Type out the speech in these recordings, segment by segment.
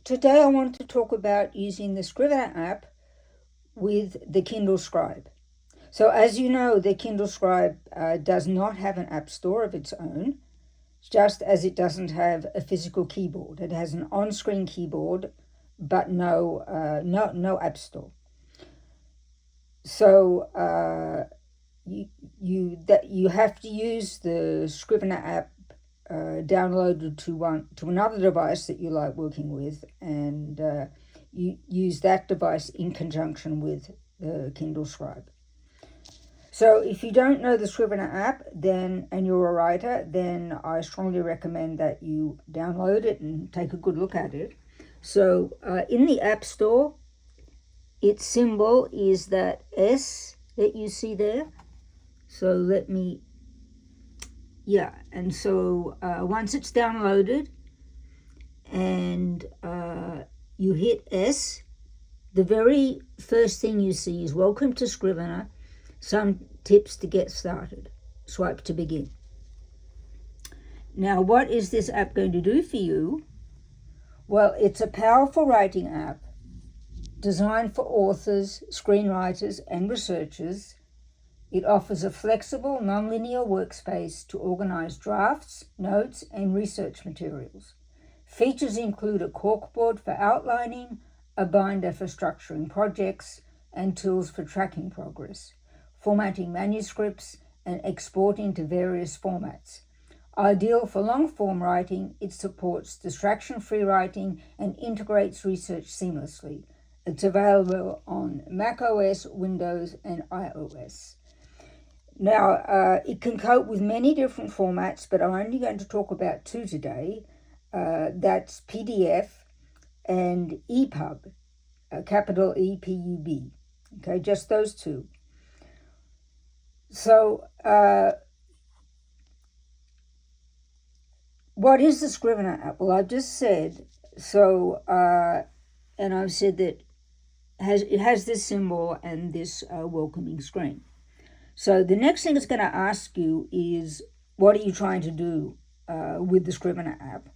today I want to talk about using the Scrivener app with the Kindle Scribe. So as you know, the Kindle Scribe does not have an app store of its own, just as it doesn't have a physical keyboard. It has an on-screen keyboard, but no app store. So you have to use the Scrivener app downloaded to another device that you like working with, and you use that device in conjunction with the Kindle Scribe. So if you don't know the Scrivener app and you're a writer, then I strongly recommend that you download it and take a good look at it. So in the App Store, its symbol is that S that you see there. So and so once it's downloaded and you hit S, the very first thing you see is Welcome to Scrivener, some tips to get started. Swipe to begin. Now, what is this app going to do for you? Well, it's a powerful writing app designed for authors, screenwriters, and researchers. It offers a flexible, non-linear workspace to organize drafts, notes, and research materials. Features include a corkboard for outlining, a binder for structuring projects, and tools for tracking progress, formatting manuscripts, and exporting to various formats. Ideal for long-form writing, it supports distraction-free writing and integrates research seamlessly. It's available on macOS, Windows, and iOS. Now, it can cope with many different formats, but I'm only going to talk about two today. That's PDF and EPUB, capital EPUB. Okay, just those two. So, what is the Scrivener app? Well, I've just said, and I've said that it has this symbol and this welcoming screen. So the next thing it's going to ask you is, what are you trying to do with the Scrivener app?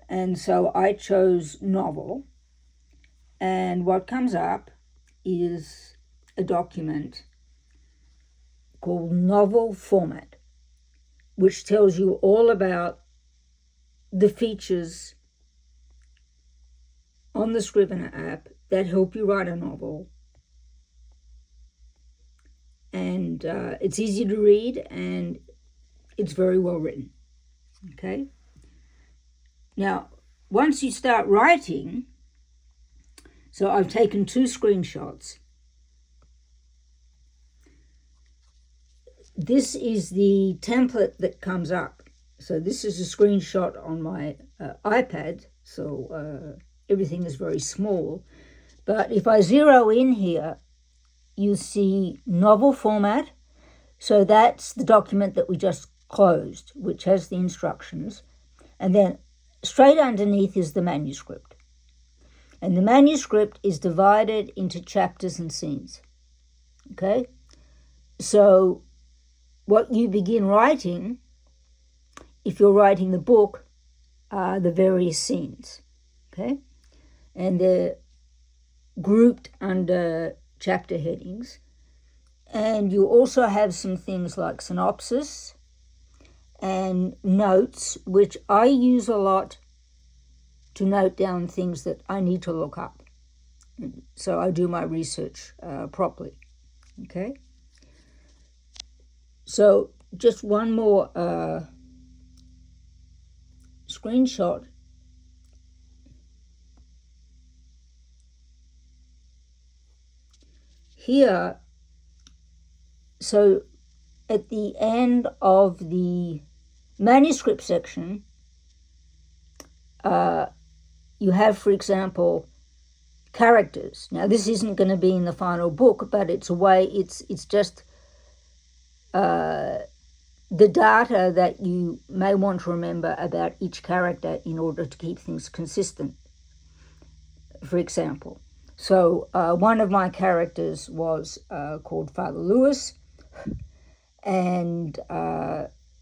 And so I chose novel. And what comes up is a document called novel format, which tells you all about the features on the Scrivener app that help you write a novel. And it's easy to read, and it's very well written. Okay? Now, once you start writing, so I've taken 2 screenshots. This is the template that comes up. So this is a screenshot on my iPad, so everything is very small. But if I zero in here, you see novel format. So that's the document that we just closed, which has the instructions. And then straight underneath is the manuscript. And the manuscript is divided into chapters and scenes. Okay? So what you begin writing, if you're writing the book, are the various scenes. Okay? And they're grouped under chapter headings. And you also have some things like synopsis and notes, which I use a lot to note down things that I need to look up. So I do my research properly. Okay? So just one more screenshot. Here, so at the end of the manuscript section, you have, for example, characters. Now, this isn't going to be in the final book, but it's just the data that you may want to remember about each character in order to keep things consistent, for example. So one of my characters was called Father Lewis, and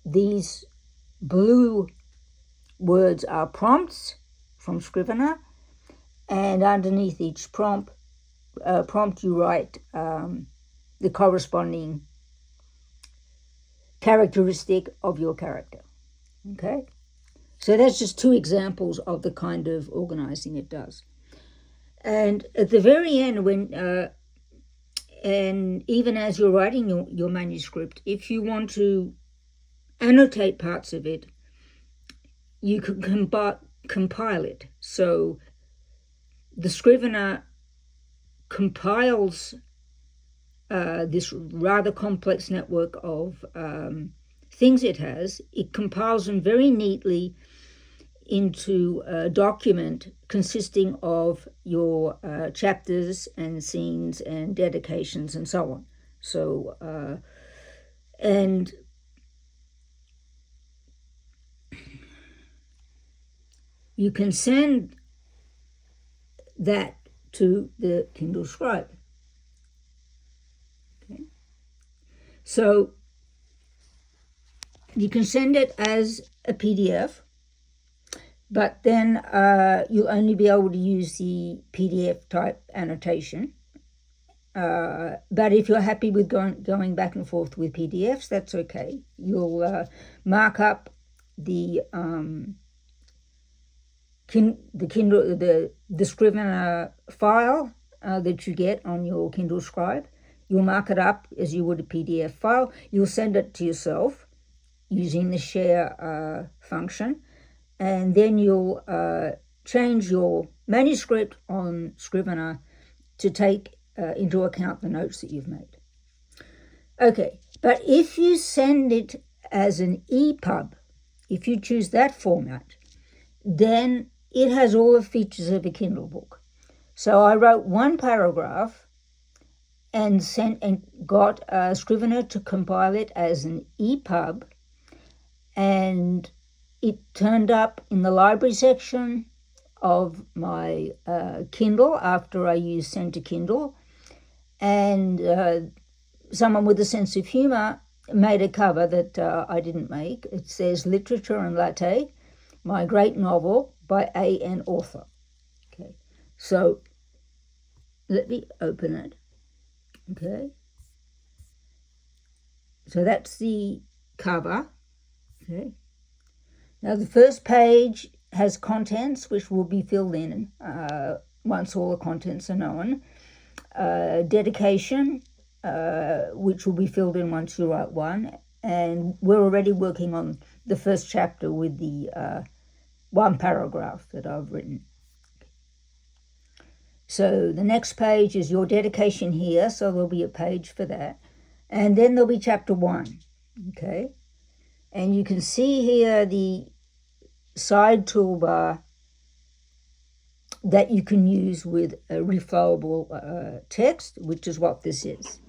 these blue words are prompts from Scrivener, and underneath each prompt you write the corresponding characteristic of your character. Okay, so that's just two examples of the kind of organizing it does. And at the very end, when and even as you're writing your manuscript, if you want to annotate parts of it, you can compile it. So the Scrivener compiles this rather complex network of things it has. It compiles them very neatly into a document consisting of your chapters and scenes and dedications and so on. So, and you can send that to the Kindle Scribe. Okay. So you can send it as a PDF, but then you'll only be able to use the PDF type annotation. But if you're happy with going back and forth with PDFs, that's okay. You'll mark up the Kindle, the Scrivener file that you get on your Kindle Scribe. You'll mark it up as you would a PDF file. You'll send it to yourself using the share function, and then you'll change your manuscript on Scrivener to take into account the notes that you've made. Okay, but if you send it as an EPUB, if you choose that format, then it has all the features of a Kindle book. So I wrote one paragraph and got Scrivener to compile it as an EPUB, and it turned up in the library section of my Kindle after I used Send to Kindle, and someone with a sense of humor made a cover that I didn't make. It says Literature and Latte, my great novel by A.N. author. Okay, so let me open it. Okay, so that's the cover. Okay, now the first page has contents which will be filled in once all the contents are known. Dedication, which will be filled in once you write one, and we're already working on the first chapter with the one paragraph that I've written. So the next page is your dedication here, so there'll be a page for that, and then there'll be chapter 1. Okay, and you can see here the side toolbar that you can use with a reflowable text, which is what this is.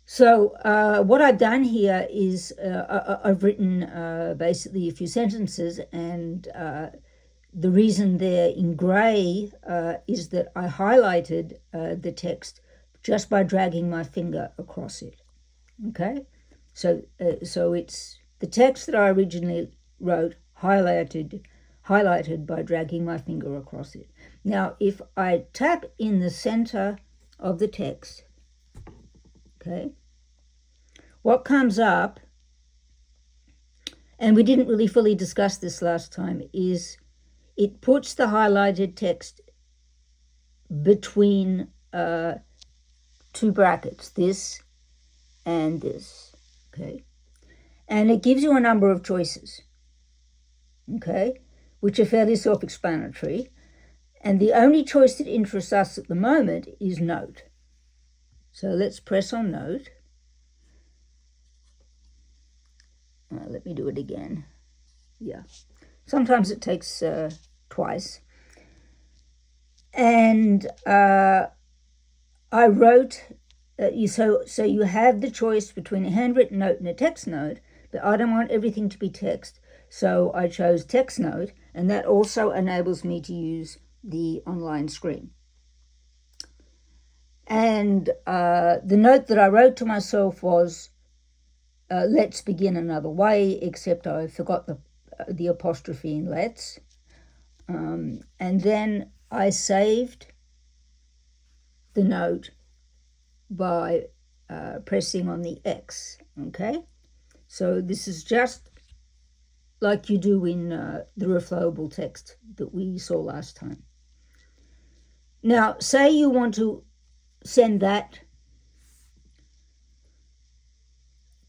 So what I've done here is I've written basically a few sentences, and the reason they're in grey is that I highlighted the text just by dragging my finger across it. Okay, so it's the text that I originally wrote highlighted by dragging my finger across it. Now, if I tap in the center of the text, okay, what comes up, and we didn't really fully discuss this last time, is it puts the highlighted text between two brackets, this and this, okay? And it gives you a number of choices, okay, which are fairly self-explanatory. And the only choice that interests us at the moment is note. So let's press on note. Let me do it again. Yeah, sometimes it takes twice. And I wrote, so you have the choice between a handwritten note and a text note, but I don't want everything to be text, so I chose text note, and that also enables me to use the online screen. And the note that I wrote to myself was, let's begin another way, except I forgot the the apostrophe in let's. And then I saved the note by pressing on the X, okay? So this is just like you do in the reflowable text that we saw last time. Now, say you want to send that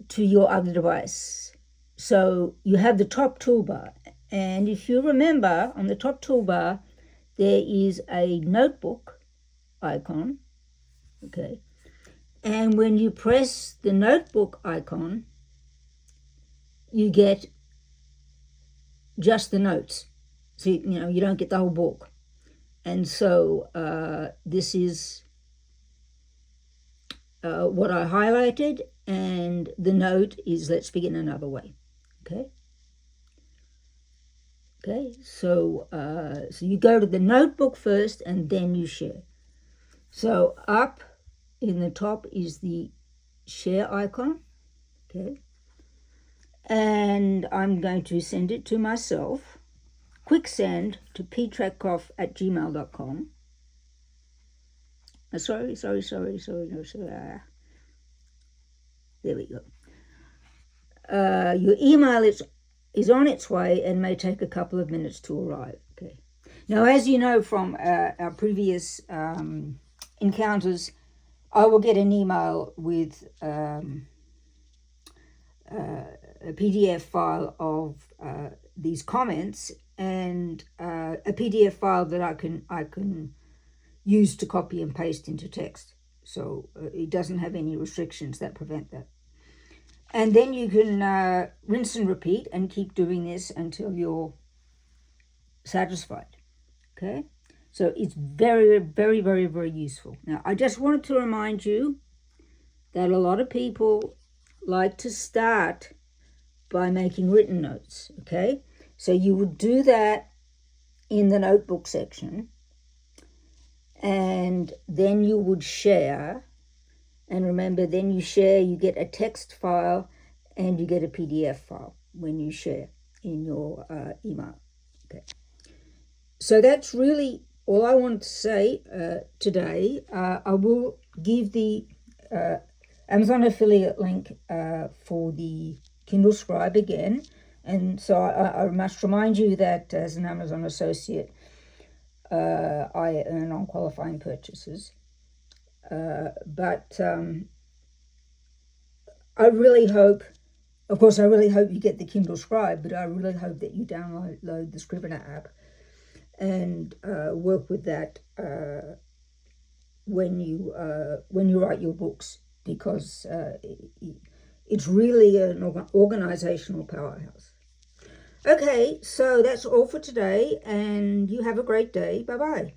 to your other device. So you have the top toolbar, and if you remember, on the top toolbar there is a notebook icon, okay? And when you press the notebook icon, you get just the notes. So, you don't get the whole book. And so this is what I highlighted, and the note is let's begin another way, okay? Okay, so you go to the notebook first and then you share. So up in the top is the share icon, okay? And I'm going to send it to myself. Quick send to ptrakov@gmail.com. Sorry. There we go. Your email is on its way and may take a couple of minutes to arrive. Okay. Now, as you know from our previous encounters, I will get an email with a PDF file of these comments and a PDF file that I can use to copy and paste into text. So it doesn't have any restrictions that prevent that. And then you can rinse and repeat and keep doing this until you're satisfied. Okay? So it's very, very, very, very useful. Now, I just wanted to remind you that a lot of people like to start by making written notes. Okay? So you would do that in the notebook section, and then you would share. And remember, then you share, you get a text file and you get a PDF file when you share in your email. Okay. So that's really all I wanted to say today. I will give the Amazon affiliate link for the Kindle Scribe again. And so I must remind you that as an Amazon associate, I earn on qualifying purchases. But I really hope, of course, I really hope you get the Kindle Scribe, but I really hope that you download the Scrivener app and work with that when you write your books, because it's really an organizational powerhouse. Okay, so that's all for today, and you have a great day. Bye-bye.